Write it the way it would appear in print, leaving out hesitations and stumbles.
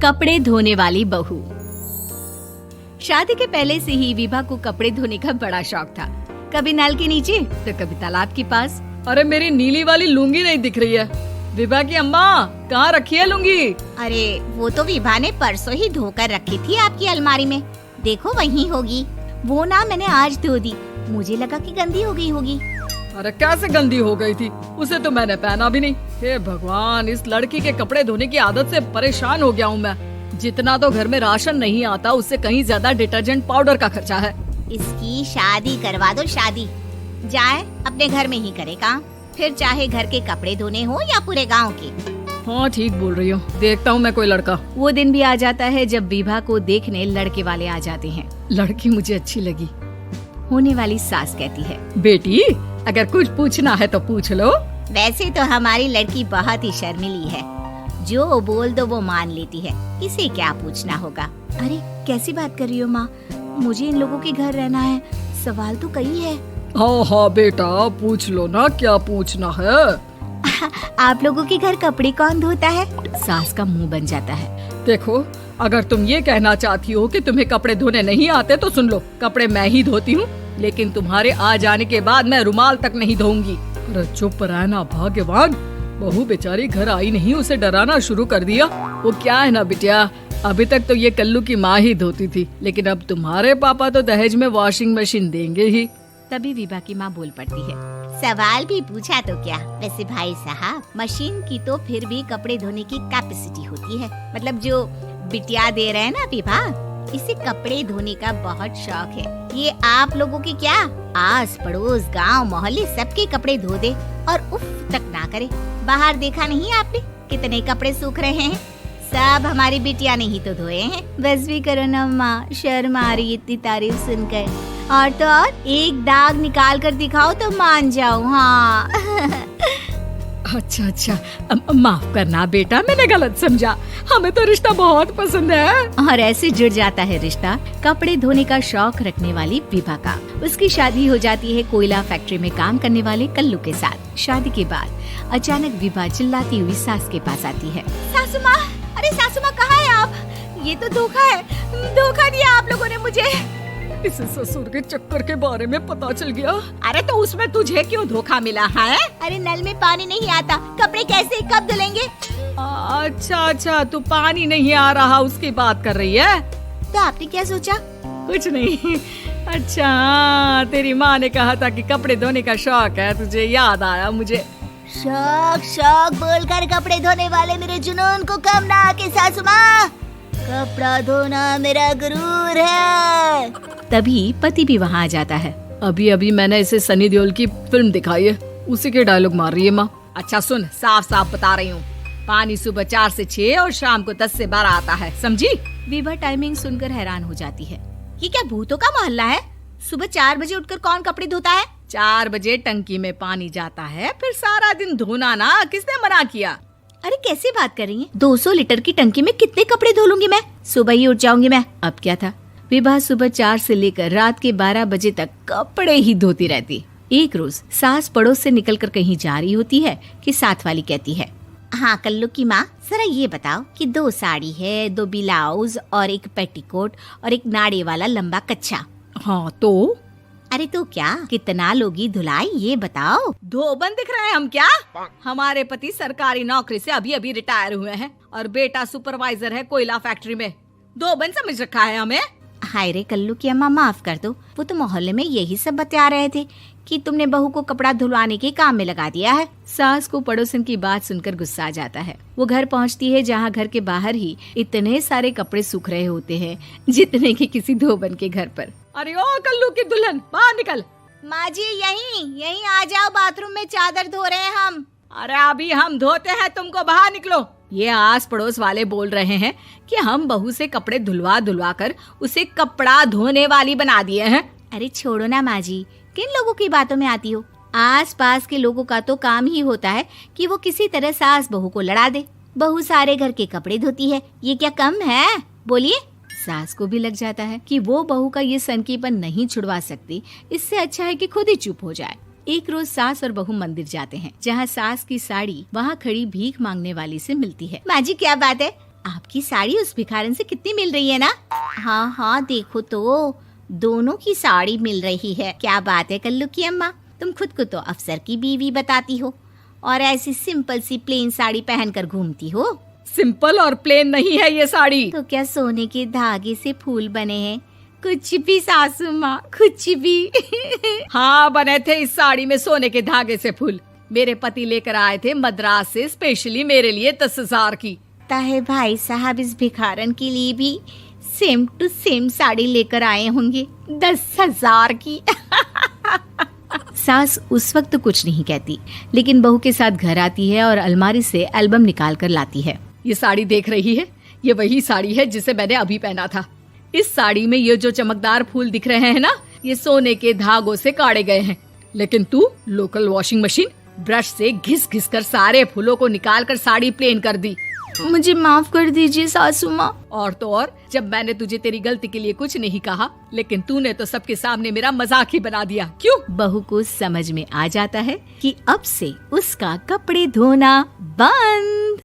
कपड़े धोने वाली बहू। शादी के पहले से ही विभा को कपड़े धोने का बड़ा शौक था। कभी नल के नीचे तो कभी तालाब के पास। अरे मेरी नीली वाली लुंगी नहीं दिख रही है। विभा की अम्मा कहाँ रखी है लुंगी? अरे वो तो विभा ने परसों ही धोकर रखी थी आपकी अलमारी में। देखो वहीं होगी। वो ना मैंने आज धो दी, मुझे लगा कि गंदी हो गई होगी। अरे कैसे गंदी हो गई थी? उसे तो मैंने पहना भी नहीं। हे भगवान, इस लड़की के कपड़े धोने की आदत से परेशान हो गया हूँ मैं। जितना तो घर में राशन नहीं आता, उससे कहीं ज्यादा डिटर्जेंट पाउडर का खर्चा है। इसकी शादी करवा दो, शादी जाए अपने घर में ही करे काम, फिर चाहे घर के कपड़े धोने हो या पूरे गांव के। हाँ ठीक बोल रही हूँ, देखता हूँ मैं कोई लड़का। वो दिन भी आ जाता है जब विभा को देखने लड़के वाले आ जाते हैं। लड़की मुझे अच्छी लगी। होने वाली सास कहती है, बेटी अगर कुछ पूछना है तो पूछ लो। वैसे तो हमारी लड़की बहुत ही शर्मीली है, जो बोल दो वो मान लेती है, इसे क्या पूछना होगा। अरे कैसी बात कर रही हो माँ, मुझे इन लोगों के घर रहना है, सवाल तो कई है। हाँ हाँ बेटा पूछ लो ना, क्या पूछना है। आप लोगों के घर कपड़े कौन धोता है? सास का मुंह बन जाता है। देखो अगर तुम ये कहना चाहती हो कि तुम्हें कपड़े धोने नहीं आते तो सुन लो, कपड़े मैं ही धोती हूँ, लेकिन तुम्हारे आ जाने के बाद मैं रुमाल तक नहीं धोऊंगी। अरे चुप रहना भाग्यवान, बहू बेचारी घर आई नहीं, उसे डराना शुरू कर दिया। वो क्या है ना बिटिया, अभी तक तो ये कल्लू की माँ ही धोती थी, लेकिन अब तुम्हारे पापा तो दहेज में वॉशिंग मशीन देंगे ही। तभी विभा की माँ बोल पड़ती है, सवाल भी पूछा तो क्या। वैसे भाई साहब, मशीन की तो फिर भी कपड़े धोने की कैपेसिटी होती है। मतलब जो बिटिया दे रहे हैं ना विभा, इसे कपड़े धोने का बहुत शौक है। ये आप लोगों की क्या, आस पड़ोस गांव मोहल्ले सबके कपड़े धो दे और उफ तक ना करे। बाहर देखा नहीं आपने कितने कपड़े सूख रहे हैं? सब हमारी बिटिया ने ही तो धोए हैं। बस भी करो ना माँ, शर्म आ रही इतनी तारीफ सुनकर। और तो और एक दाग निकाल कर दिखाओ तो मान जाओ। हाँ अच्छा माफ करना बेटा, मैंने गलत समझा। हमें तो रिश्ता बहुत पसंद है। और ऐसे जुड़ जाता है रिश्ता कपड़े धोने का शौक रखने वाली विभा का। उसकी शादी हो जाती है कोयला फैक्ट्री में काम करने वाले कल्लू के साथ। शादी के बाद अचानक विभा चिल्लाती हुई सास के पास आती है। सासू माँ, अरे सासू माँ कहाँ है आप? ये तो धोखा है, धोखा दिया आप लोगों ने मुझे। इसे ससुर के चक्कर के बारे में पता चल गया। अरे तो उसमें तुझे क्यों धोखा मिला है? अरे नल में पानी नहीं आता, कपड़े कैसे कब धुलेंगे? अच्छा तू पानी नहीं आ रहा उसकी बात कर रही है। तो आपने क्या सोचा? कुछ नहीं। अच्छा तेरी माँ ने कहा था कि कपड़े धोने का शौक है तुझे, याद आया मुझे। शौक बोलकर कपड़े धोने वाले मेरे जुनून को कम ना आके सासू माँ, कपड़ा धोना मेरा गुरूर है। तभी पति भी वहाँ आ जाता है। अभी मैंने इसे सनी देओल की फिल्म दिखाई है, उसी के डायलॉग मार रही है माँ। अच्छा सुन, साफ बता रही हूँ, पानी सुबह 4 से 6 और शाम को 10 से 12 आता है, समझी? विभा टाइमिंग सुनकर हैरान हो जाती है। ये क्या भूतों का मोहल्ला है? सुबह 4 बजे उठकर कौन कपड़े धोता है? 4 बजे टंकी में पानी जाता है, फिर सारा दिन धोना ना, किसने मना किया? अरे कैसी बात कर रही हैं? 200 लीटर की टंकी में कितने कपड़े धो लूंगी मैं? सुबह ही उठ जाऊंगी मैं। अब क्या था, विभा सुबह 4 से लेकर रात के 12 बजे तक कपड़े ही धोती रहती। एक रोज सास पड़ोस से निकलकर कहीं जा रही होती है कि साथ वाली कहती है, हाँ कल्लू की माँ, जरा ये बताओ कि 2 साड़ी है, 2 ब्लाउज और एक पेटीकोट और एक नाड़े वाला लंबा कच्छा। हाँ तो? अरे तो क्या, कितना लोगी धुलाई ये बताओ। धोबन दिख रहे हैं हम क्या? हमारे पति सरकारी नौकरी से अभी रिटायर हुए हैं और बेटा सुपरवाइजर है कोयला फैक्ट्री में। धोबन समझ रखा है हमें? हाय रे कल्लू की अम्मा, माफ कर दो, वो तो मोहल्ले में यही सब बता रहे थे कि तुमने बहू को कपड़ा धुलवाने के काम में लगा दिया है। सास को पड़ोसन की बात सुनकर गुस्सा आ जाता है। वो घर पहुंचती है जहां घर के बाहर ही इतने सारे कपड़े सूख रहे होते हैं जितने कि किसी धोबन के घर पर। अरे ओ कल्लू की दुल्हन, बाहर निकल। माँ जी यहीं आ जाओ, बाथरूम में चादर धो रहे हैं हम। अरे अभी हम धोते हैं, तुमको बाहर निकलो। ये आस पड़ोस वाले बोल रहे हैं कि हम बहू से कपड़े धुलवा कर उसे कपड़ा धोने वाली बना दिए हैं। अरे छोड़ो ना माँ जी, किन लोगों की बातों में आती हो? आस पास के लोगों का तो काम ही होता है कि वो किसी तरह सास बहू को लड़ा दे। बहू सारे घर के कपड़े धोती है, ये क्या कम है? बोलिए। सास को भी लग जाता है कि वो बहू का ये सनकीपन नहीं छुड़वा सकती, इससे अच्छा है कि खुद ही चुप हो जाए। एक रोज सास और बहू मंदिर जाते हैं, जहाँ सास की साड़ी वहाँ खड़ी भीख मांगने वाली से मिलती है। माँ जी क्या बात है, आपकी साड़ी उस भिखारन से कितनी मिल रही है ना? हाँ हाँ, देखो तो दोनों की साड़ी मिल रही है। क्या बात है कल्लू की अम्मा, तुम खुद को तो अफसर की बीवी बताती हो और ऐसी सिंपल सी प्लेन साड़ी पहनकर घूमती हो। सिंपल और प्लेन नहीं है ये साड़ी। तो क्या सोने के धागे से फूल बने हैं? कुछ भी सासू माँ, कुछ भी। हाँ, बने थे इस साड़ी में सोने के धागे से फूल। मेरे पति लेकर आए थे मद्रास से स्पेशली मेरे लिए 10,000 की। ताहे भाई साहब इस भिखारन के लिए भी सेम टू सेम साड़ी लेकर आए होंगे 10,000 की। सास उस वक्त तो कुछ नहीं कहती, लेकिन बहू के साथ घर आती है और अलमारी से एल्बम निकाल कर लाती है। ये साड़ी देख रही है, ये वही साड़ी है जिसे मैंने अभी पहना था। इस साड़ी में ये जो चमकदार फूल दिख रहे हैं ना, ये सोने के धागों से काढ़े गए हैं। लेकिन तू लोकल वॉशिंग मशीन ब्रश से घिस घिस कर सारे फूलों को निकाल कर साड़ी प्लेन कर दी। मुझे माफ कर दीजिए सासू माँ। और तो और, जब मैंने तुझे तेरी गलती के लिए कुछ नहीं कहा, लेकिन तूने तो सबके सामने मेरा मजाक ही बना दिया। क्यों? बहू को समझ में आ जाता है कि अब से उसका कपड़े धोना बंद।